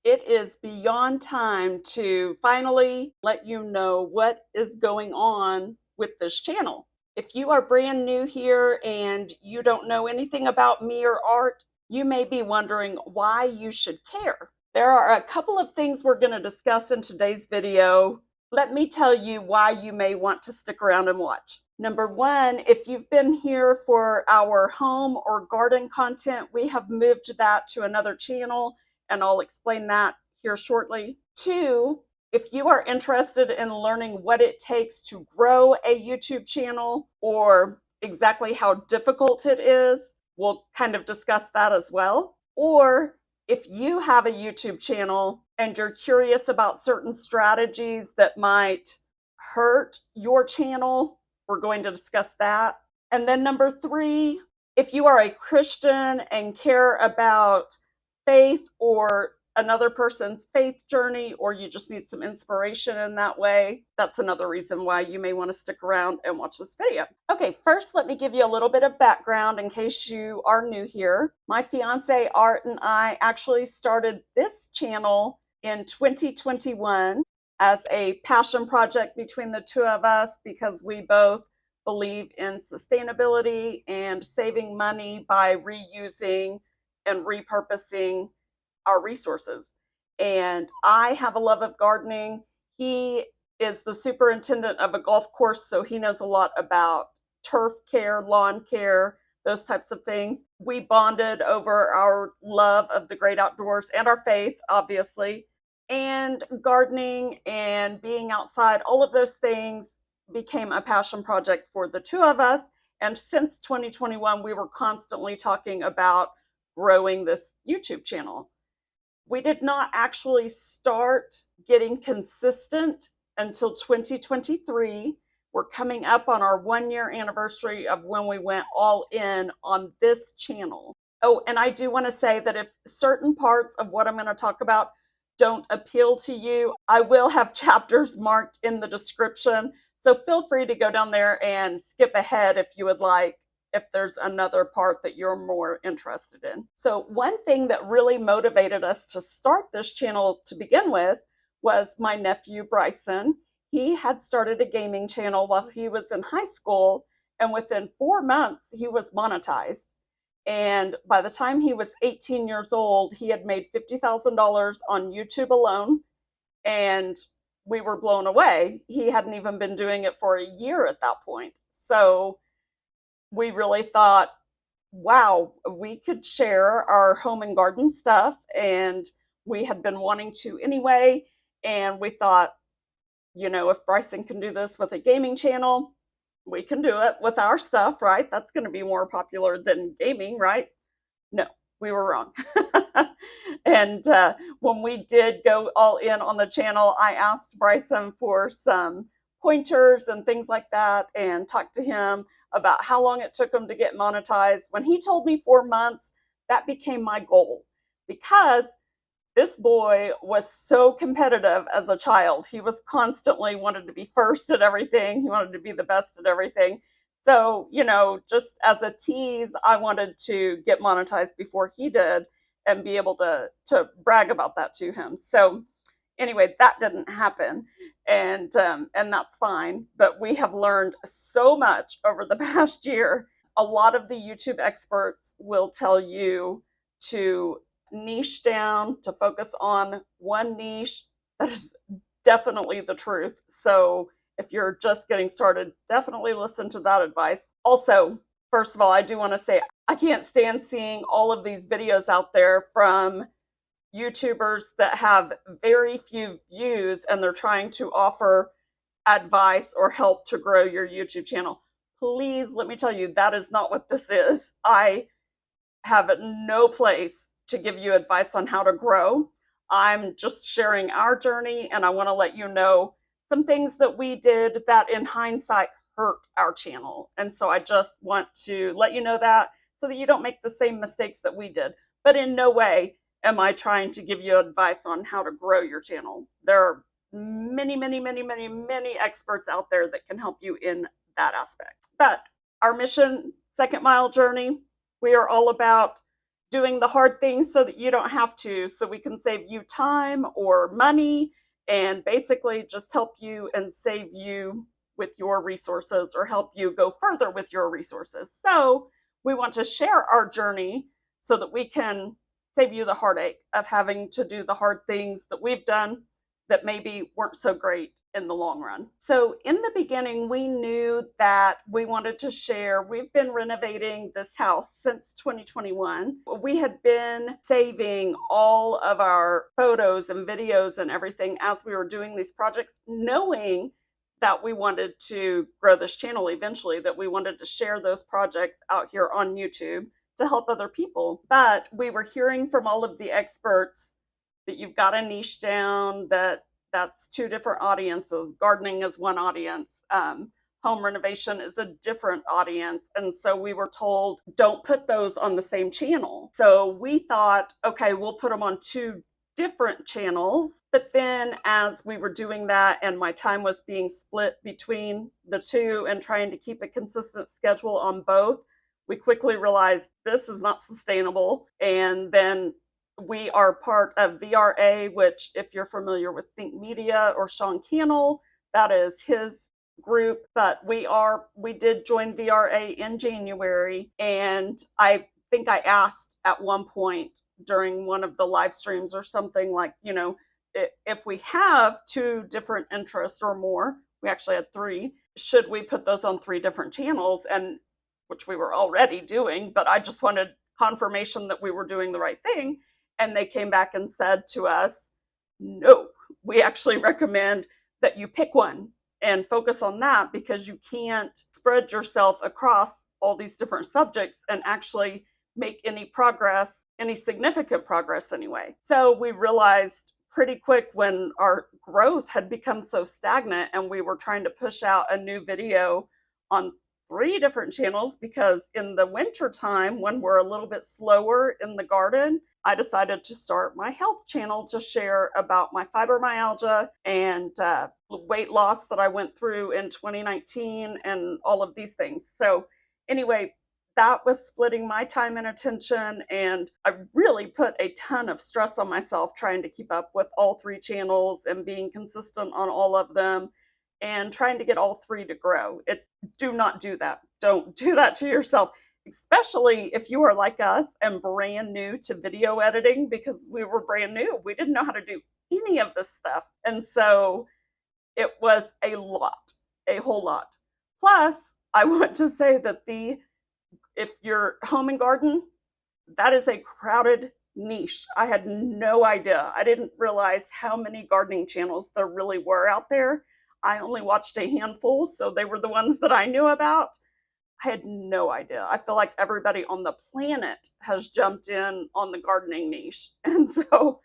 It is beyond time to finally let you know what is going on with this channel. If you are brand new here and you don't know anything about me or art, you may be wondering why you should care. There are a couple of things we're going to discuss in today's video. Let me tell you why you may want to stick around and watch. Number one, if you've been here for our home or garden content, we have moved that to another channel, and I'll explain that here shortly. Two, if you are interested in learning what it takes to grow a YouTube channel or exactly how difficult it is, we'll kind of discuss that as well. Or if you have a YouTube channel and you're curious about certain strategies that might hurt your channel, we're going to discuss that. And then number three, if you are a Christian and care about faith or another person's faith journey, or you just need some inspiration in that way, that's another reason why you may want to stick around and watch this video. Okay, first let me give you a little bit of background in case you are new here. My fiance Art and I actually started this channel in 2021 as a passion project between the two of us because we both believe in sustainability and saving money by reusing and repurposing our resources. And I have a love of gardening. He is the superintendent of a golf course, so he knows a lot about turf care, lawn care, those types of things. We bonded over our love of the great outdoors and our faith, obviously, and gardening and being outside. All of those things became a passion project for the two of us. And since 2021, we were constantly talking about growing this YouTube channel. We did not actually start getting consistent until 2023. We're coming up on our 1-year anniversary of when we went all in on this channel. Oh, and I do want to say that if certain parts of what I'm going to talk about don't appeal to you, I will have chapters marked in the description. So feel free to go down there and skip ahead if you would like, if there's another part that you're more interested in. So one thing that really motivated us to start this channel to begin with was my nephew, Bryson. He had started a gaming channel while he was in high school, and within 4 months, he was monetized. And by the time he was 18 years old, he had made $50,000 on YouTube alone, and we were blown away. He hadn't even been doing it for a year at that point. So we really thought, wow, we could share our home and garden stuff, and we had been wanting to anyway. And we thought, if Bryson can do this with a gaming channel, we can do it with our stuff, right? That's going to be more popular than gaming, right? No, we were wrong. And when we did go all in on the channel, I asked Bryson for some pointers and things like that and talked to him about how long it took him to get monetized. When he told me 4 months, that became my goal because this boy was so competitive as a child. He was constantly wanted to be first at everything. He wanted to be the best at everything. So, just as a tease, I wanted to get monetized before he did and be able to brag about that to him. So anyway, that didn't happen, and that's fine. But we have learned so much over the past year. A lot of the YouTube experts will tell you to niche down, to focus on one niche. That is definitely the truth. So if you're just getting started, definitely listen to that advice. Also, first of all, I do want to say I can't stand seeing all of these videos out there from YouTubers that have very few views and they're trying to offer advice or help to grow your YouTube channel. Please let me tell you, that is not what this is. I have no place to give you advice on how to grow. I'm just sharing our journey, and I want to let you know some things that we did that in hindsight hurt our channel. And so I just want to let you know that so that you don't make the same mistakes that we did. But in no way am I trying to give you advice on how to grow your channel. There are many, many, many, many, many experts out there that can help you in that aspect. But our mission, Second Mile Journey, we are all about doing the hard things so that you don't have to, so we can save you time or money and basically just help you and save you with your resources or help you go further with your resources. So we want to share our journey so that we can save you the heartache of having to do the hard things that we've done that maybe weren't so great in the long run. So in the beginning, we knew that we wanted to share. We've been renovating this house since 2021. We had been saving all of our photos and videos and everything as we were doing these projects, knowing that we wanted to grow this channel eventually, that we wanted to share those projects out here on YouTube to help other people. But we were hearing from all of the experts that you've got to niche down, that's two different audiences. Gardening is one audience. Home renovation is a different audience. And so we were told, don't put those on the same channel. So we thought, okay, we'll put them on two different channels. But then as we were doing that and my time was being split between the two and trying to keep a consistent schedule on both, we quickly realized this is not sustainable. And then we are part of VRA, which if you're familiar with Think Media or Sean Cannell, that is his group. But we did join VRA in January. And I think I asked at one point during one of the live streams or something like, if we have two different interests or more, we actually had three, should we put those on three different channels? And which we were already doing, but I just wanted confirmation that we were doing the right thing. And they came back and said to us, no, we actually recommend that you pick one and focus on that, because you can't spread yourself across all these different subjects and actually make any progress, any significant progress anyway. So we realized pretty quick when our growth had become so stagnant and we were trying to push out a new video on three different channels, because in the winter time when we're a little bit slower in the garden, I decided to start my health channel to share about my fibromyalgia and weight loss that I went through in 2019 and all of these things. So anyway, that was splitting my time and attention, and I really put a ton of stress on myself trying to keep up with all three channels and being consistent on all of them and trying to get all three to grow. Do not do that. Don't do that to yourself, especially if you are like us and brand new to video editing, because we were brand new. We didn't know how to do any of this stuff. And so it was a lot, a whole lot. Plus, I want to say that if you're home and garden, that is a crowded niche. I had no idea. I didn't realize how many gardening channels there really were out there. I only watched a handful, so they were the ones that I knew about. I had no idea. I feel like everybody on the planet has jumped in on the gardening niche. And so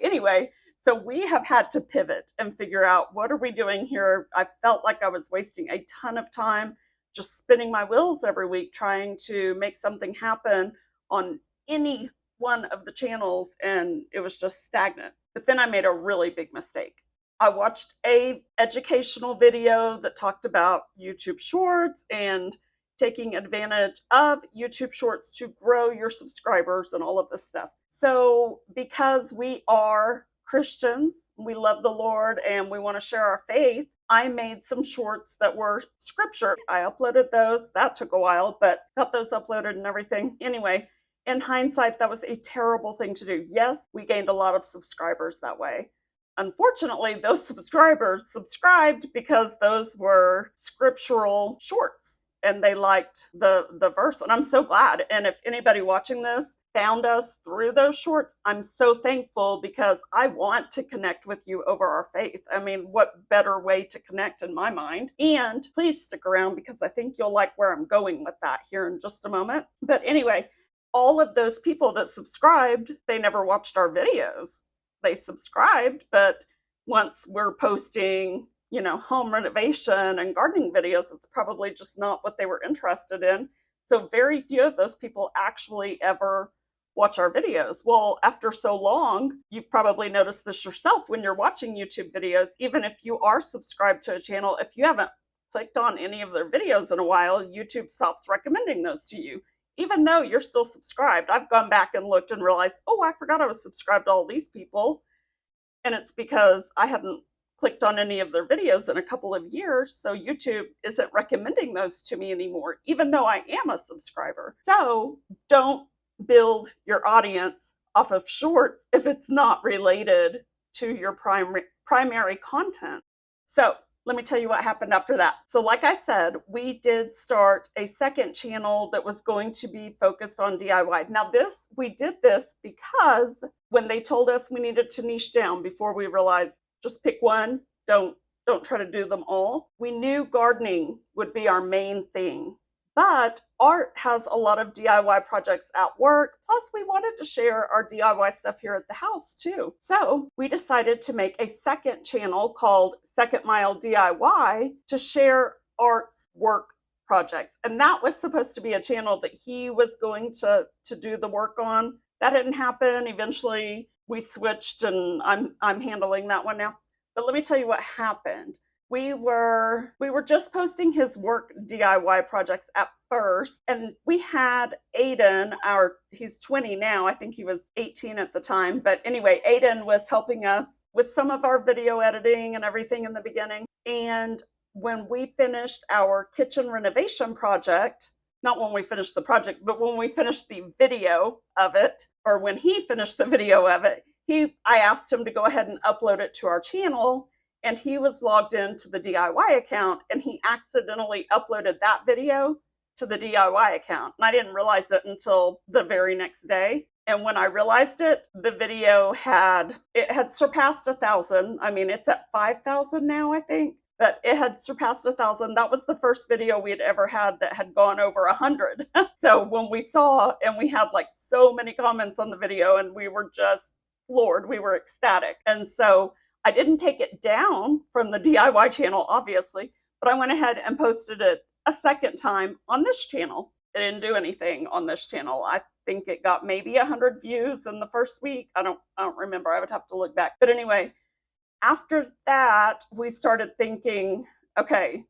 anyway, so we have had to pivot and figure out, what are we doing here? I felt like I was wasting a ton of time just spinning my wheels every week trying to make something happen on any one of the channels, and it was just stagnant. But then I made a really big mistake. I watched a educational video that talked about YouTube Shorts and taking advantage of YouTube Shorts to grow your subscribers and all of this stuff. So because we are Christians, we love the Lord, and we want to share our faith, I made some shorts that were scripture. I uploaded those. That took a while, but got those uploaded and everything. Anyway, in hindsight, that was a terrible thing to do. Yes, we gained a lot of subscribers that way. Unfortunately, those subscribers subscribed because those were scriptural shorts and they liked the verse. And I'm so glad. And if anybody watching this found us through those shorts, I'm so thankful, because I want to connect with you over our faith. I mean, what better way to connect in my mind? And please stick around, because I think you'll like where I'm going with that here in just a moment. But anyway, all of those people that subscribed, they never watched our videos. They subscribed, but once we're posting, home renovation and gardening videos, it's probably just not what they were interested in. So very few of those people actually ever watch our videos. Well, after so long, you've probably noticed this yourself when you're watching YouTube videos. Even if you are subscribed to a channel, if you haven't clicked on any of their videos in a while, YouTube stops recommending those to you. even though you're still subscribed. I've gone back and looked and realized, oh, I forgot I was subscribed to all these people. And it's because I hadn't clicked on any of their videos in a couple of years. So YouTube isn't recommending those to me anymore, even though I am a subscriber. So don't build your audience off of shorts if it's not related to your primary content. So let me tell you what happened after that. So like I said, we did start a second channel that was going to be focused on DIY. Now we did this because when they told us we needed to niche down, before we realized just pick one, don't try to do them all. We knew gardening would be our main thing. But art has a lot of DIY projects at work. Plus, we wanted to share our DIY stuff here at the house too. So we decided to make a second channel called Second Mile DIY to share art's work projects. And that was supposed to be a channel that he was going to do the work on. That didn't happen. Eventually, we switched, and I'm handling that one now. But let me tell you what happened. We were just posting his work DIY projects at first, and we had Aiden, he's 20 now, I think he was 18 at the time, but anyway, Aiden was helping us with some of our video editing and everything in the beginning. And when we finished our kitchen renovation project, not when we finished the project, but when we finished the video of it, or when he finished the video of it, I asked him to go ahead and upload it to our channel. And he was logged into the DIY account, and he accidentally uploaded that video to the DIY account. And I didn't realize it until the very next day. And when I realized it, the video had surpassed 1,000. I mean, it's at 5,000 now, I think, but it had surpassed 1,000. That was the first video we had ever had that had gone over 100. So when we saw, and we had like so many comments on the video, and we were just floored, we were ecstatic. And so I didn't take it down from the DIY channel, obviously, but I went ahead and posted it a second time on this channel. It didn't do anything on this channel. I think it got maybe 100 views in the first week. I don't remember. I would have to look back. But anyway, after that, we started thinking, okay,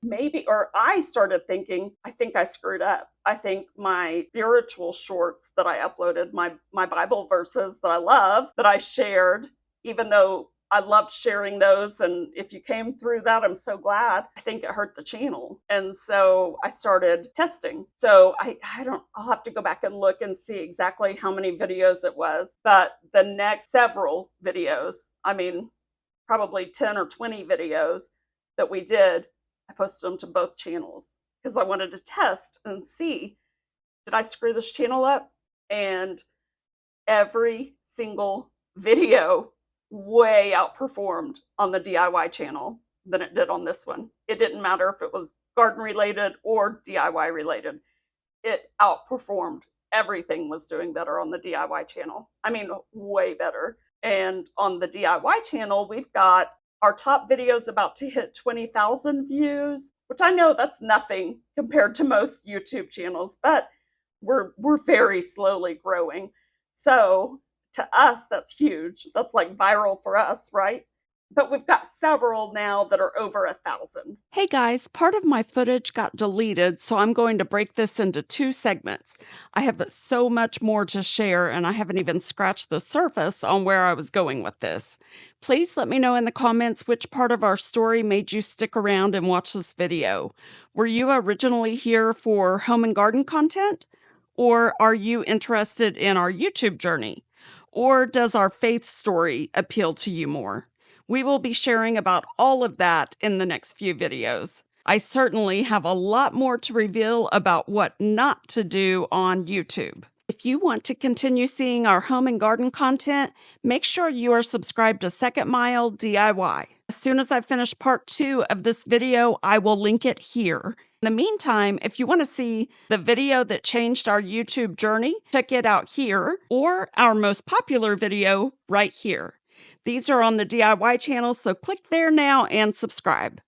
I started thinking, I think I screwed up. I think my spiritual shorts that I uploaded, my Bible verses that I love, that I shared, even though I loved sharing those, and if you came through that, I'm so glad. I think it hurt the channel. And so I started testing. So I'll have to go back and look and see exactly how many videos it was. But the next several videos, I mean, probably 10 or 20 videos that we did, I posted them to both channels because I wanted to test and see, did I screw this channel up? And every single video way outperformed on the DIY channel than it did on this one. It didn't matter if it was garden related or DIY related. It outperformed. Everything was doing better on the DIY channel. I mean, way better. And on the DIY channel, we've got our top videos about to hit 20,000 views, which I know that's nothing compared to most YouTube channels, but we're very slowly growing. So to us, that's huge. That's like viral for us, right? But we've got several now that are over 1,000. Hey guys, part of my footage got deleted, so I'm going to break this into 2 segments. I have so much more to share, and I haven't even scratched the surface on where I was going with this. Please let me know in the comments which part of our story made you stick around and watch this video. Were you originally here for home and garden content? Or are you interested in our YouTube journey? Or does our faith story appeal to you more? We will be sharing about all of that in the next few videos. I certainly have a lot more to reveal about what not to do on YouTube. If you want to continue seeing our home and garden content, make sure you are subscribed to Second Mile DIY. As soon as I finish part 2 of this video, I will link it here. In the meantime, if you want to see the video that changed our YouTube journey, check it out here, or our most popular video right here. These are on the DIY channel, so click there now and subscribe.